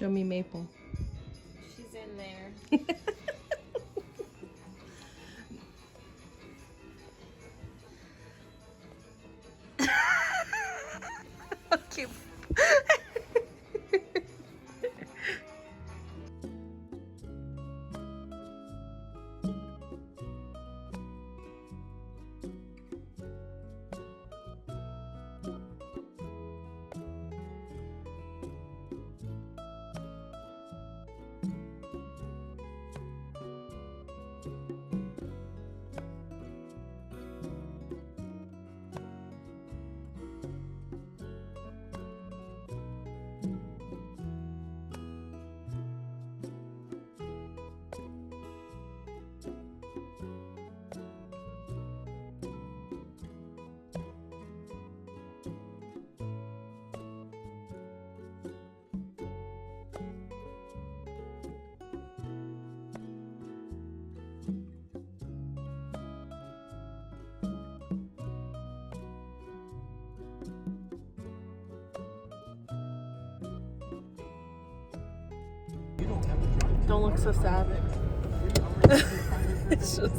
Show me Maple. She's in there. Okay. Don't look so sad. It's just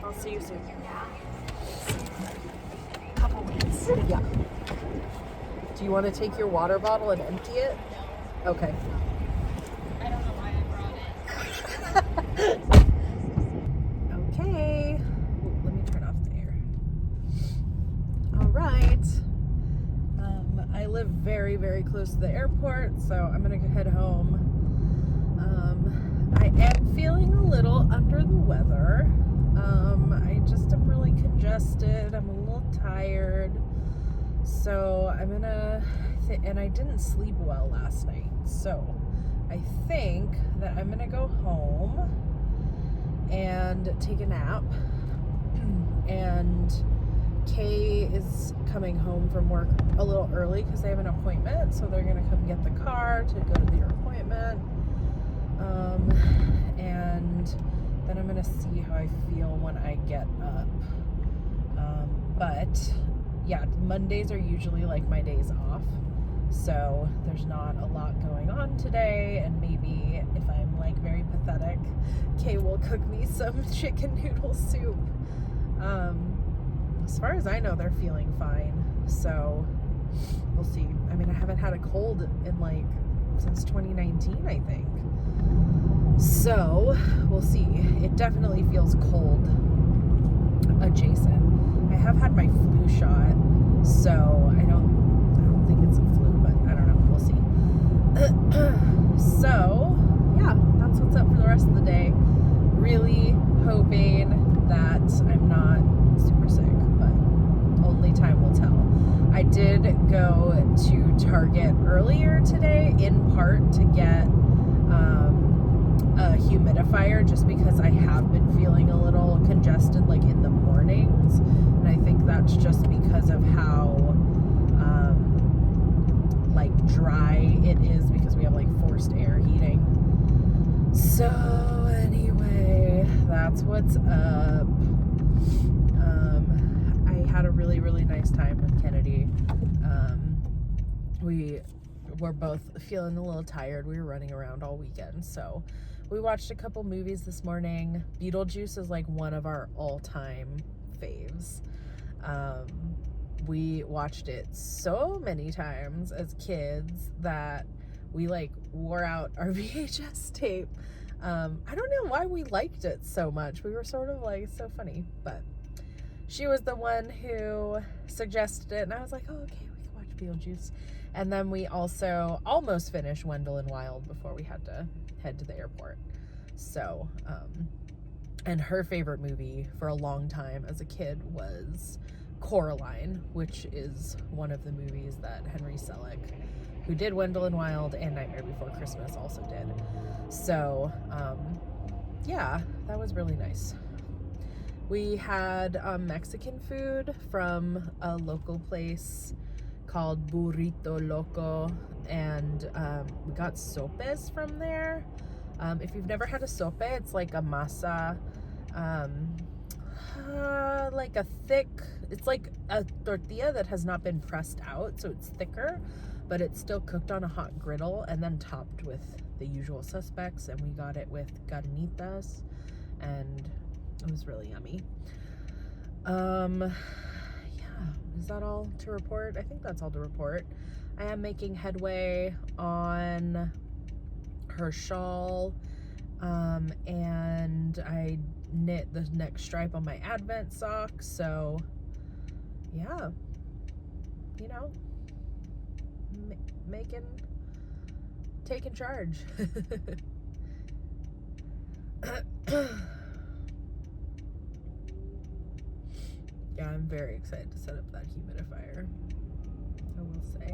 I'll see you soon. Couple weeks. Yeah. Do you want to take your water bottle and empty it? No. Okay. I don't know why I brought it. Okay. Ooh, let me turn off the air. All right. I live very, very close to the airport, so I'm gonna go head home. I am feeling a little under the weather. I just am really congested. I'm a little tired. So I'm gonna, and I didn't sleep well last night. So I think that I'm gonna go home and take a nap. And Kay is coming home from work a little early because they have an appointment. So they're gonna come get the car to go to their appointment. And then I'm gonna see how I feel when I get up. But yeah, Mondays are usually like my days off, so there's not a lot going on today. And maybe if I'm like very pathetic, Kay will cook me some chicken noodle soup. As far as I know, they're feeling fine, so we'll see. I mean, I haven't had a cold in like since 2019, I think. So we'll see. It definitely feels cold adjacent. I have had my flu shot, so I don't think it's a flu, but I don't know. We'll see. So yeah, that's what's up for the rest of the day. Really hoping that I'm not super sick, but only time will tell. I did go to Target earlier today, in part to get a humidifier, just because I have been feeling a little congested like in the mornings, and I think that's just because of how like dry it is, because we have like forced air heating. So anyway, that's what's up. I had a really, really nice time with Kennedy. We were both feeling a little tired. We were running around all weekend, so We watched a couple movies this morning. Beetlejuice is like one of our all-time faves. We watched it so many times as kids that we like wore out our VHS tape. I don't know why we liked it so much. We were sort of like, it's so funny, but she was the one who suggested it, and I was like, oh, okay, we can watch Beetlejuice. And then we also almost finished Wendell and Wild before we had to head to the airport. So, and her favorite movie for a long time as a kid was Coraline, which is one of the movies that Henry Selick, who did Wendell and Wild and Nightmare Before Christmas, also did. So, yeah, that was really nice. We had Mexican food from a local place called Burrito Loco, and we got sopes from there. If you've never had a sope, it's like a masa, like a thick, it's like a tortilla that has not been pressed out, so it's thicker, but it's still cooked on a hot griddle and then topped with the usual suspects, and we got it with carnitas, and it was really yummy. Yeah, is that all to report? I think that's all to report. I am making headway on her shawl, and I knit the next stripe on my Advent sock, so yeah, you know, taking charge. Yeah, I'm very excited to set up that humidifier, I will say.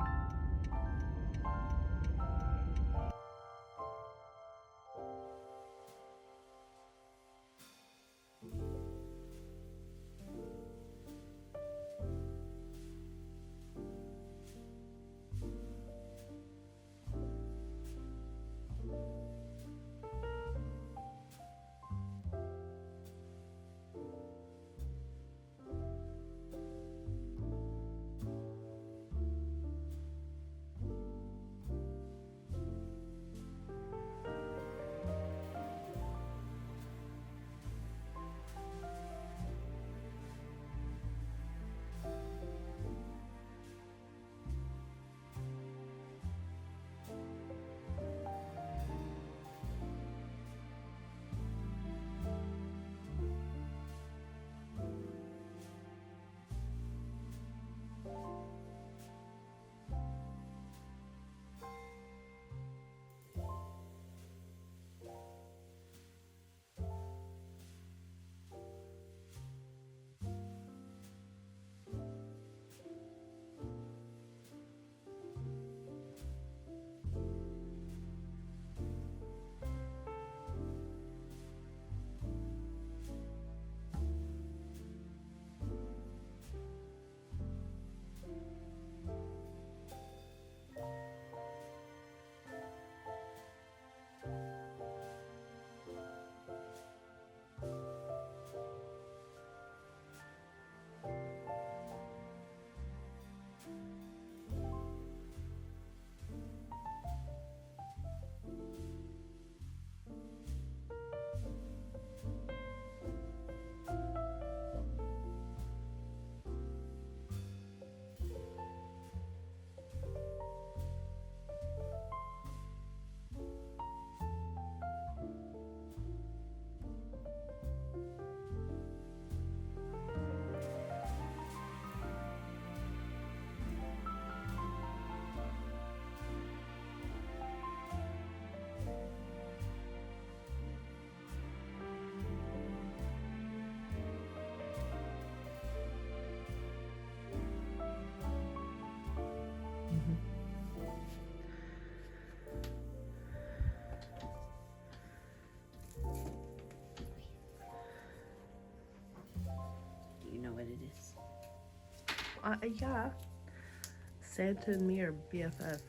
What it is? Yeah. Santa and me are BFF.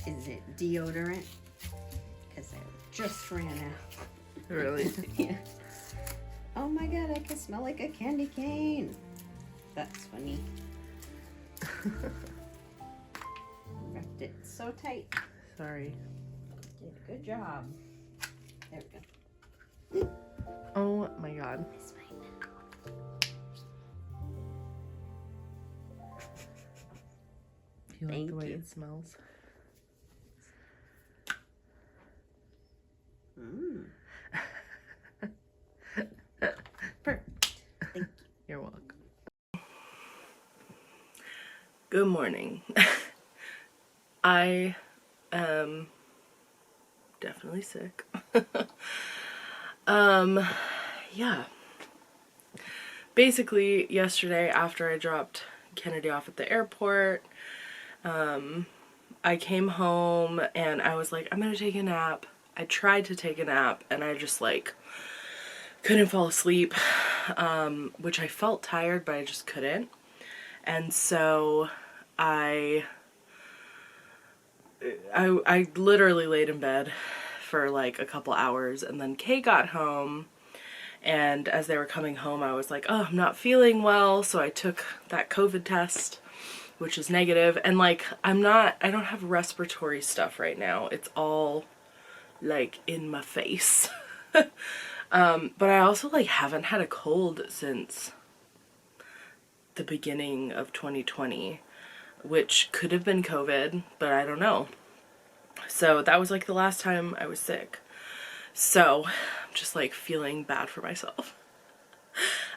Is it deodorant? Because I just ran out. Really? Yeah. Oh my god, I can smell like a candy cane. That's funny. Wrapped it so tight. Sorry. Did a good job. There we go. Oh my god. It's fine. Do you like Thank the way you. it smells? Mmm. Perfect. Thank you. You're welcome. Good morning. I am definitely sick. Yeah. Basically, yesterday after I dropped Kennedy off at the airport, I came home and I was like, I'm gonna take a nap. I tried to take a nap and I just like couldn't fall asleep, which I felt tired, but I just couldn't. And so I literally laid in bed for like a couple hours, and then Kay got home, and as they were coming home I was like, oh, I'm not feeling well, so I took that COVID test, which is negative, and like I don't have respiratory stuff right now. It's all like in my face. But I also like haven't had a cold since the beginning of 2020, which could have been COVID, but I don't know. So that was like the last time I was sick. So I'm just like feeling bad for myself.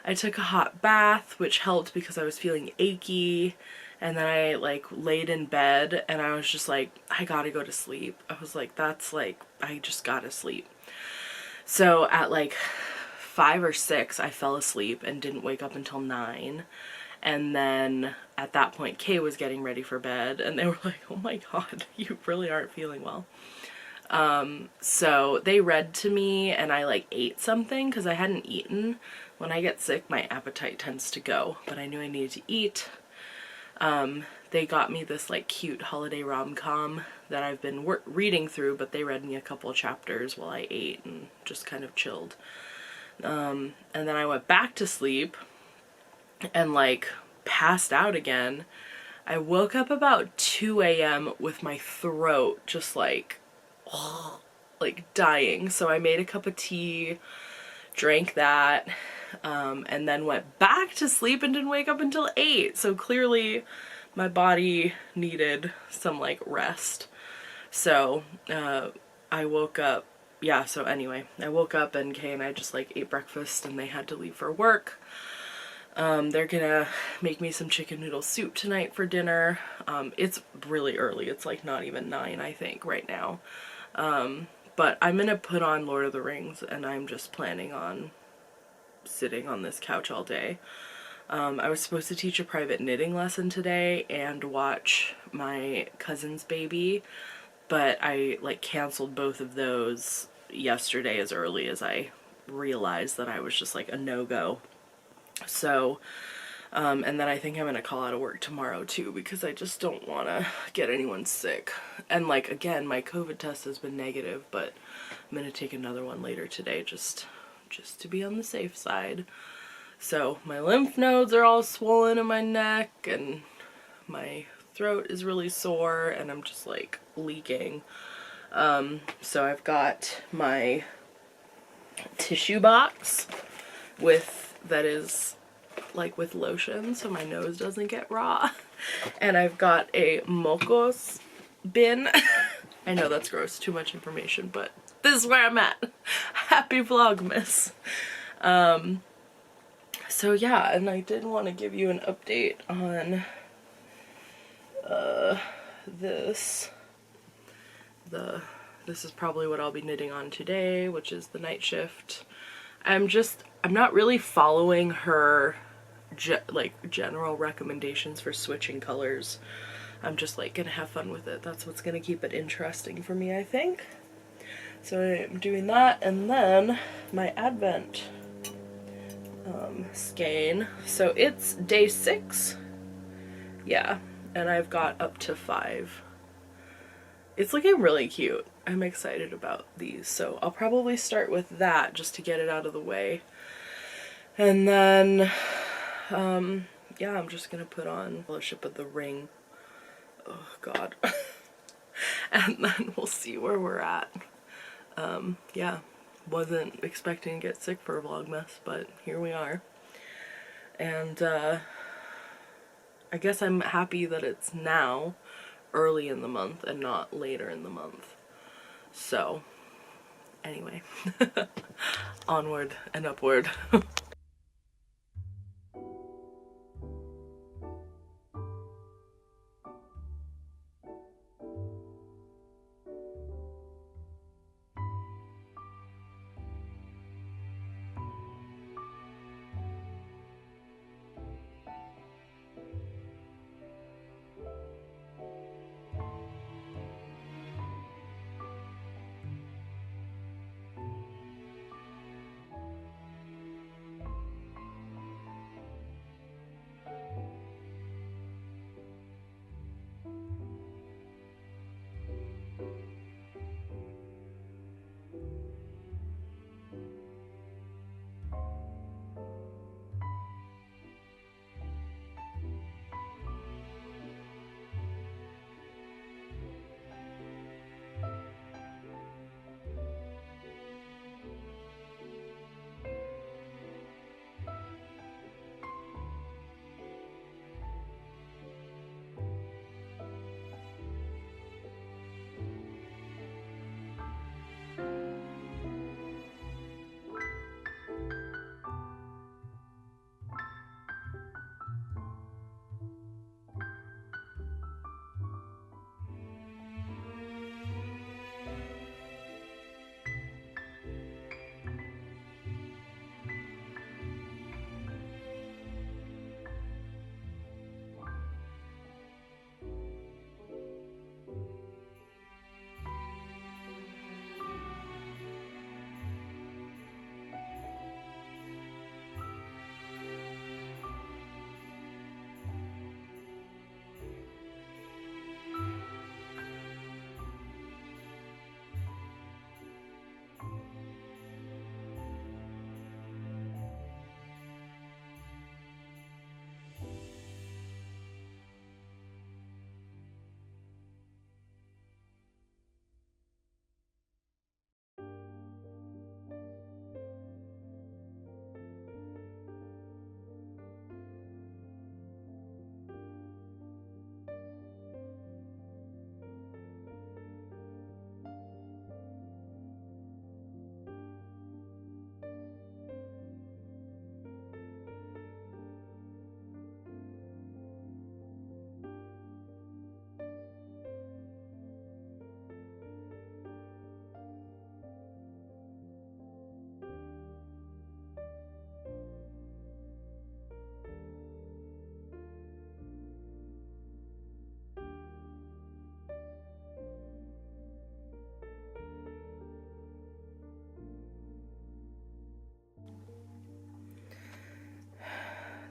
I took a hot bath, which helped because I was feeling achy, and then I like laid in bed and I was just like, I gotta go to sleep. I was like, that's like, I just gotta sleep. So at like 5 or 6 I fell asleep and didn't wake up until 9. And then at that point Kay was getting ready for bed and they were like, oh my god, you really aren't feeling well. So they read to me and I like ate something because I hadn't eaten. When I get sick my appetite tends to go, but I knew I needed to eat. They got me this like cute holiday rom-com that I've been reading through, but they read me a couple chapters while I ate and just kind of chilled. And then I went back to sleep and like passed out again. I woke up about 2 a.m. with my throat just like dying. So I made a cup of tea, drank that, and then went back to sleep and didn't wake up until 8. So clearly my body needed some like rest. So I woke up, yeah, so anyway, I woke up and Kay and I just like ate breakfast and they had to leave for work. They're gonna make me some chicken noodle soup tonight for dinner. It's really early. It's like not even 9, I think, right now. But I'm gonna put on Lord of the Rings and I'm just planning on sitting on this couch all day. I was supposed to teach a private knitting lesson today and watch my cousin's baby, but I like canceled both of those yesterday as early as I realized that I was just like a no-go. So, and then I think I'm gonna call out of work tomorrow too because I just don't want to get anyone sick. And like, again, my COVID test has been negative, but I'm gonna take another one later today just to be on the safe side. So my lymph nodes are all swollen in my neck and my throat is really sore and I'm just like leaking. So I've got my tissue box that is like with lotion so my nose doesn't get raw, and I've got a mocos bin. I know that's gross, too much information, but this is where I'm at. Happy Vlogmas. So yeah, and I did want to give you an update on this. This is probably what I'll be knitting on today, which is the night shift. I'm not really following her general recommendations for switching colors. I'm just like gonna have fun with it. That's what's gonna keep it interesting for me, I think. So I'm doing that, and then my Advent skein. So it's day 6. Yeah, and I've got up to 5. It's looking really cute. I'm excited about these, so I'll probably start with that just to get it out of the way. And then yeah, I'm just gonna put on Fellowship of the Ring. Oh god. And then we'll see where we're at. Yeah, wasn't expecting to get sick for Vlogmas, but here we are. And I guess I'm happy that it's now early in the month and not later in the month. So anyway, onward and upward.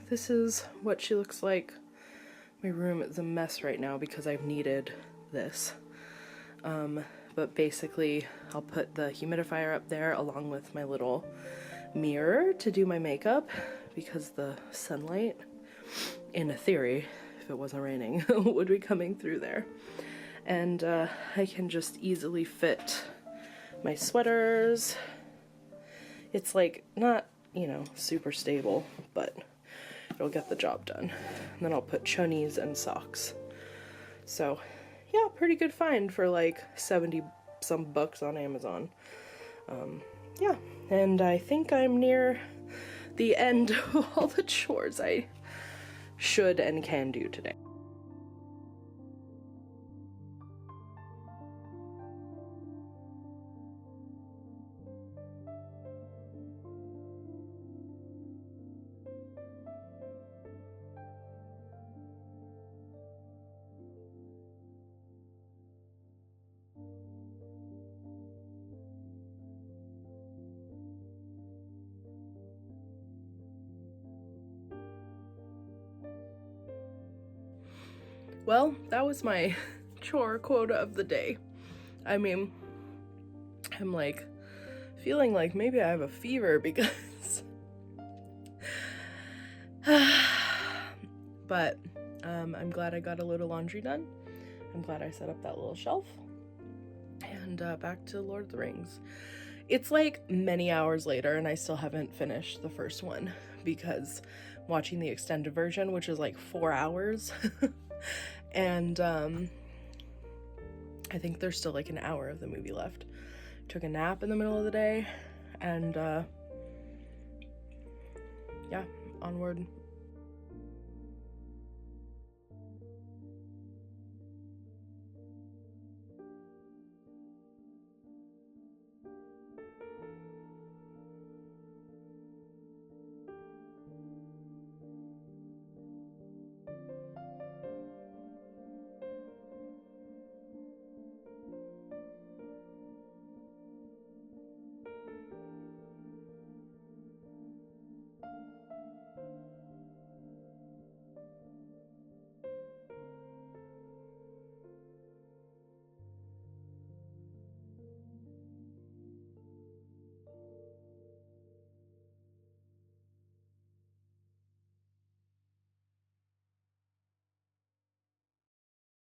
This is what she looks like. My room is a mess right now because I've needed this. But basically I'll put the humidifier up there along with my little mirror to do my makeup because the sunlight, in a theory, if it wasn't raining, would be coming through there. And I can just easily fit my sweaters. It's like not, you know, super stable, but it'll get the job done. And then I'll put chonies and socks. So yeah, pretty good find for like 70 some bucks on Amazon. Yeah, and I think I'm near the end of all the chores I should and can do today. Well, that was my chore quota of the day. I mean, I'm like feeling like maybe I have a fever because but I'm glad I got a little laundry done. I'm glad I set up that little shelf. And back to Lord of the Rings. It's like many hours later and I still haven't finished the first one because watching the extended version, which is like 4 hours, and I think there's still like an hour of the movie left. Took a nap in the middle of the day, and yeah, onward